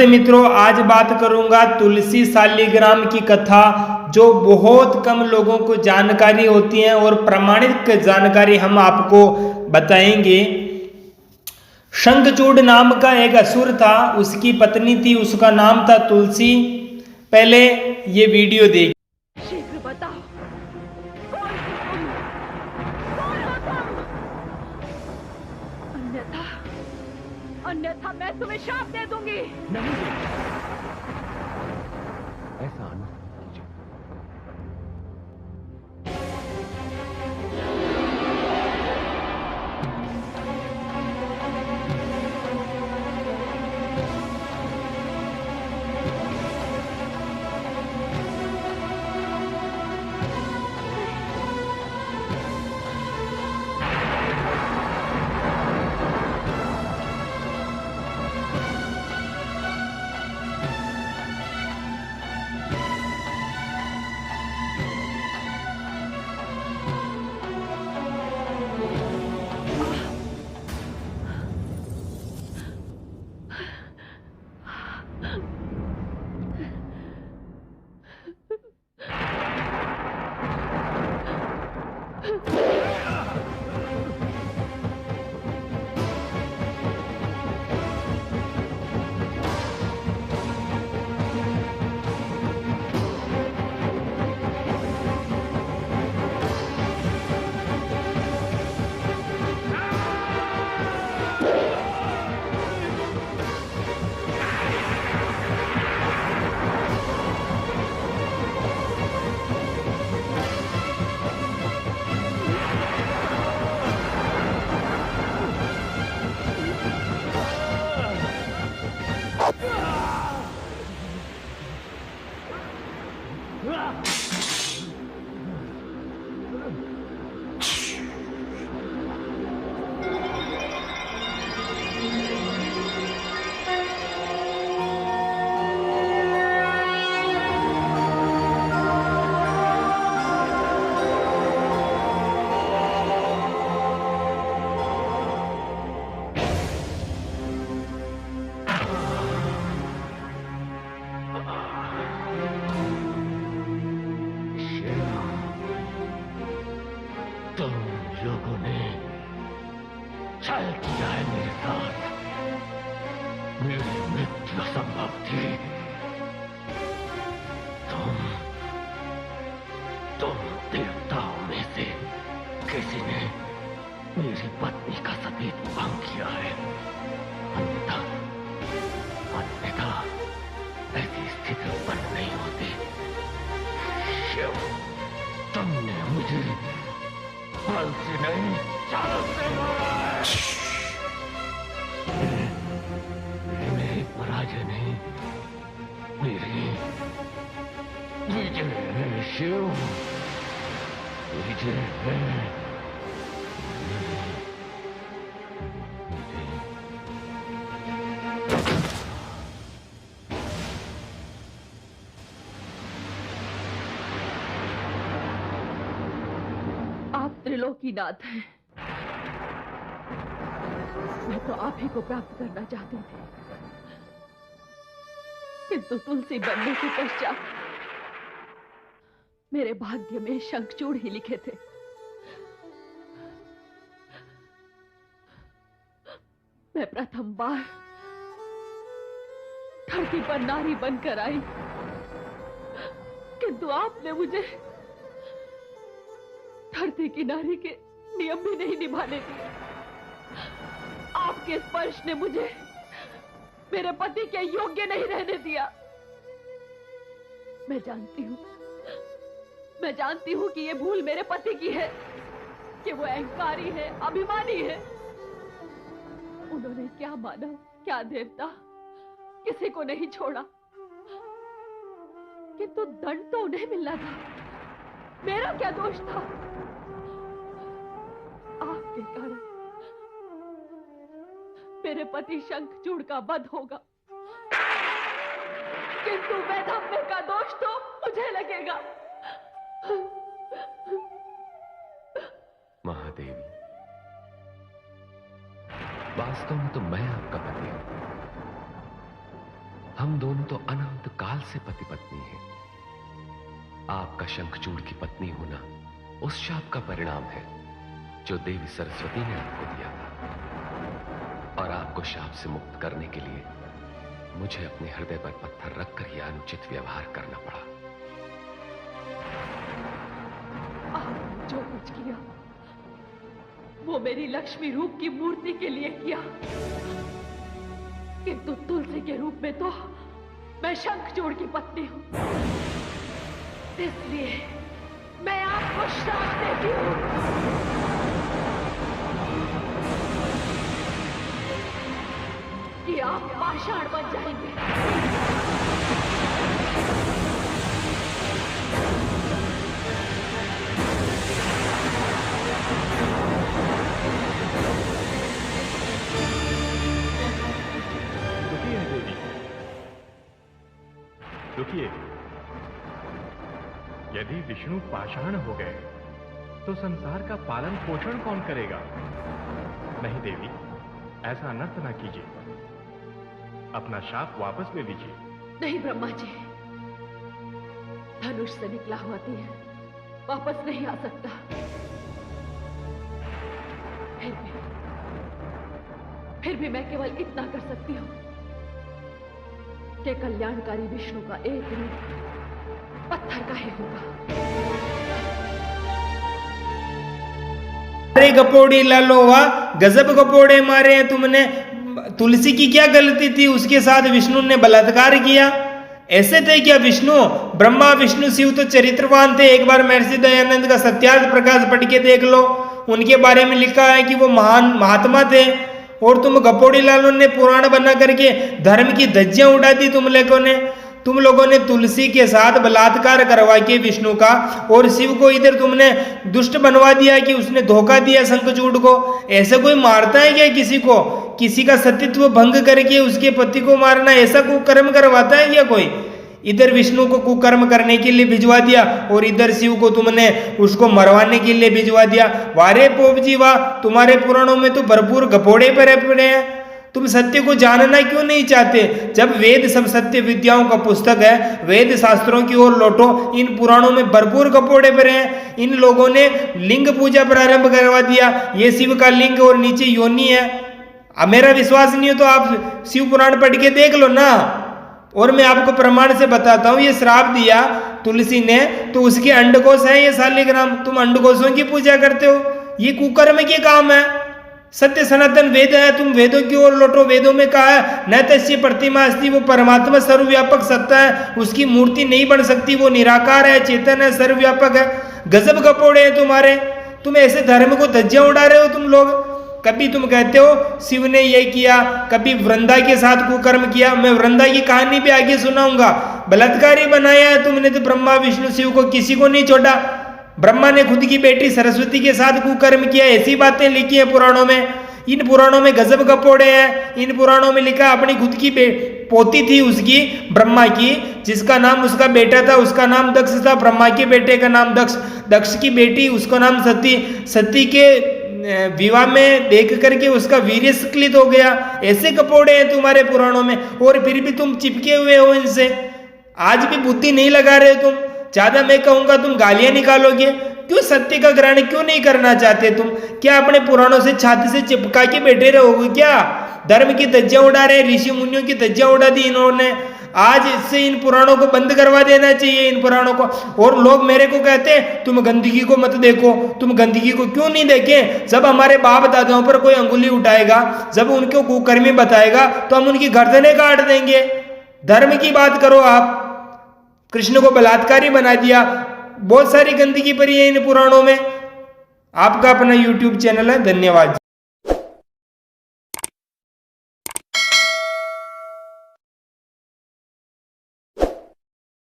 नमस्ते मित्रों, आज बात करूंगा तुलसी शालिग्राम की कथा, जो बहुत कम लोगों को जानकारी होती है और प्रमाणित जानकारी हम आपको बताएंगे। शंखचूड़ नाम का एक असुर था, उसकी पत्नी थी, उसका नाम था तुलसी। पहले ये वीडियो देखिए। शीघ्र बताओ, कौन हो तुम? कौन हो तुम? अन्यथा अन्यथा मैं तुम्हें शाप दे दूंगी। नहीं ऐसा न कीजिए। तुम लोगों ने छल किया है मेरे साथ। मेरी मृत्यु संभव थी। तुम देवताओं में से किसी ने मेरी पत्नी का सतीत्व भंग किया है। अन्यथा ऐसी स्थिति उत्पन्न नहीं होती। शिव, तुमने मुझे बल से नहीं, चाल से मारा है। मेरी पराजय नहीं, मेरी विजय है शिव, विजय है। आप त्रिलोकीनाथ हैं। मैं तो आप ही को प्राप्त करना चाहती थी, किंतु तुलसी बनने के पश्चात मेरे भाग्य में शंखचूड़ ही लिखे थे। मैं प्रथम बार धरती पर नारी बनकर आई, किंतु आपने मुझे धरती की नारी के नियम भी नहीं निभाने दिए। आपके स्पर्श ने मुझे मेरे पति के योग्य नहीं रहने दिया। मैं जानती हूं कि यह भूल मेरे पति की है, कि वो अहंकारी है, अभिमानी है। उन्होंने क्या मानव, क्या देवता, किसी को नहीं छोड़ा, किंतु दंड तो उन्हें मिलना था। मेरा क्या दोष था? आपके कारण मेरे पति शंखचूड़ का वध होगा, किंतु वैधव्य का दोष तो मुझे लगेगा। महादेवी, वास्तव में तो मैं आपका पति हूं। हम दोनों तो अनंत काल से पति पत्नी हैं। आपका शंखचूड़ की पत्नी होना उस शाप का परिणाम है जो देवी सरस्वती ने आपको दिया था, और आपको शाप से मुक्त करने के लिए मुझे अपने हृदय पर पत्थर रखकर यह अनुचित व्यवहार करना पड़ा। आपने जो कुछ किया वो मेरी लक्ष्मी रूप की मूर्ति के लिए किया, किंतु तुलसी के रूप में तो मैं शंखचूड़ की पत्नी हूं। इसलिए मैं आपको श्राप देती हूं कि आप पाषाण बन जाएंगे। रुकिए, यदि विष्णु पाषाण हो गए तो संसार का पालन पोषण कौन करेगा? नहीं देवी, ऐसा अनर्थ ना कीजिए, अपना शाप वापस ले लीजिए। नहीं ब्रह्मा जी, धनुष से निकला हुआ तीर वापस नहीं आ सकता। फिर भी मैं केवल इतना कर सकती हूं कि कल्याणकारी विष्णु का एक रूप पत्थर का ही होगा। अरे गपोड़ी लालो, वाह गजब गपोड़े मारे हैं तुमने। तुलसी की क्या गलती थी? उसके साथ विष्णु ने बलात्कार किया। ऐसे थे क्या विष्णु? ब्रह्मा विष्णु शिव तो चरित्रवान थे। एक बार महर्षि दयानंद का सत्यार्थ प्रकाश पढ़ के देख लो, उनके बारे में लिखा है कि वो महान महात्मा थे। और तुम गपोड़ी लालों ने पुराण बना करके धर्म की धज्जियां उड़ा दी तुम लोगों ने तुलसी के साथ बलात्कार करवा के विष्णु का, और शिव को इधर तुमने दुष्ट बनवा दिया कि उसने धोखा दिया शंखचूड़ को। ऐसा कोई मारता है क्या किसी को? किसी का सतीत्व भंग करके उसके पति को मारना, ऐसा कुकर्म करवाता है क्या कोई? इधर विष्णु को कुकर्म करने के लिए भिजवा दिया और इधर शिव को तुमने उसको मरवाने के लिए भिजवा दिया। वारे पोप जी वाह, तुम्हारे पुराणों में तो भरपूर गपोड़े पड़े पड़े हैं। तुम सत्य को जानना क्यों नहीं चाहते? जब वेद सब सत्य विद्याओं का पुस्तक है, वेद शास्त्रों की ओर लौटो। इन पुराणों में भरपूर गपोड़े पड़े हैं। इन लोगों ने लिंग पूजा प्रारंभ करवा दिया। ये शिव का लिंग और नीचे योनि है। अब मेरा विश्वास नहीं हो तो आप शिव पुराण पढ़ के देख लो ना। और मैं आपको प्रमाण से बताता हूं, ये श्राप दिया तुलसी ने तो उसके अंडकोश है ये शालिग्राम। तुम अंडकोशों की पूजा करते हो, ये कुकर्म के काम है। सत्य सनातन वेद है, तुम वेदों की ओर लौटो। वेदों में कहा है न तस्य प्रतिमा अस्ति, वो परमात्मा सर्वव्यापक सत्ता है, उसकी मूर्ति नहीं बन सकती। वो निराकार है, चेतन है, सर्वव्यापक है। गजब गपोड़े हैं तुम्हारे। तुम ऐसे धर्म को धज्जियां उड़ा रहे हो तुम लोग। कभी तुम कहते हो शिव ने ये किया, कभी वृंदा के साथ कुकर्म किया। मैं वृंदा की कहानी भी आगे सुनाऊंगा। बलात्कारी बनाया है तुमने तो ब्रह्मा विष्णु शिव को, किसी को नहीं छोड़ा। ब्रह्मा ने खुद की बेटी सरस्वती के साथ कुकर्म किया। ऐसी बातें लिखी है पुराणों में। इन पुराणों में गजब गपोड़े हैं। इन पुराणों में लिखा अपनी खुद की पोती थी उसकी, ब्रह्मा की, जिसका नाम उसका बेटा था, उसका नाम दक्ष था। ब्रह्मा के बेटे का नाम दक्ष, दक्ष की बेटी उसका नाम सती। सती के विवाह में देख करके उसका वीर्य स्खलित हो गया। ऐसे कपोड़े हैं तुम्हारे पुराणों में, और फिर भी तुम चिपके हुए हो इनसे। आज भी बुद्धि नहीं लगा रहे तुम। ज्यादा मैं कहूंगा तुम गालियां निकालोगे। क्यों सत्य का ग्रहण क्यों नहीं करना चाहते तुम? क्या अपने पुराणों से छाती से चिपका के बैठे रहोगे क्या? धर्म की धज्जियां उड़ा रहे, ऋषि मुनियों की धज्जियां उड़ा दी इन्होंने। आज इससे इन पुराणों को बंद करवा देना चाहिए, इन पुराणों को। और लोग मेरे को कहते हैं तुम गंदगी को मत देखो। तुम गंदगी को क्यों नहीं देखें? जब हमारे बाप दादाओं पर कोई अंगुली उठाएगा, जब उनको कुकर्मी बताएगा तो हम उनकी गर्दनें काट देंगे। धर्म की बात करो आप। कृष्ण को बलात्कारी बना दिया। बहुत सारी गंदगी भरी है इन पुराणों में। आपका अपना YouTube चैनल है। धन्यवाद।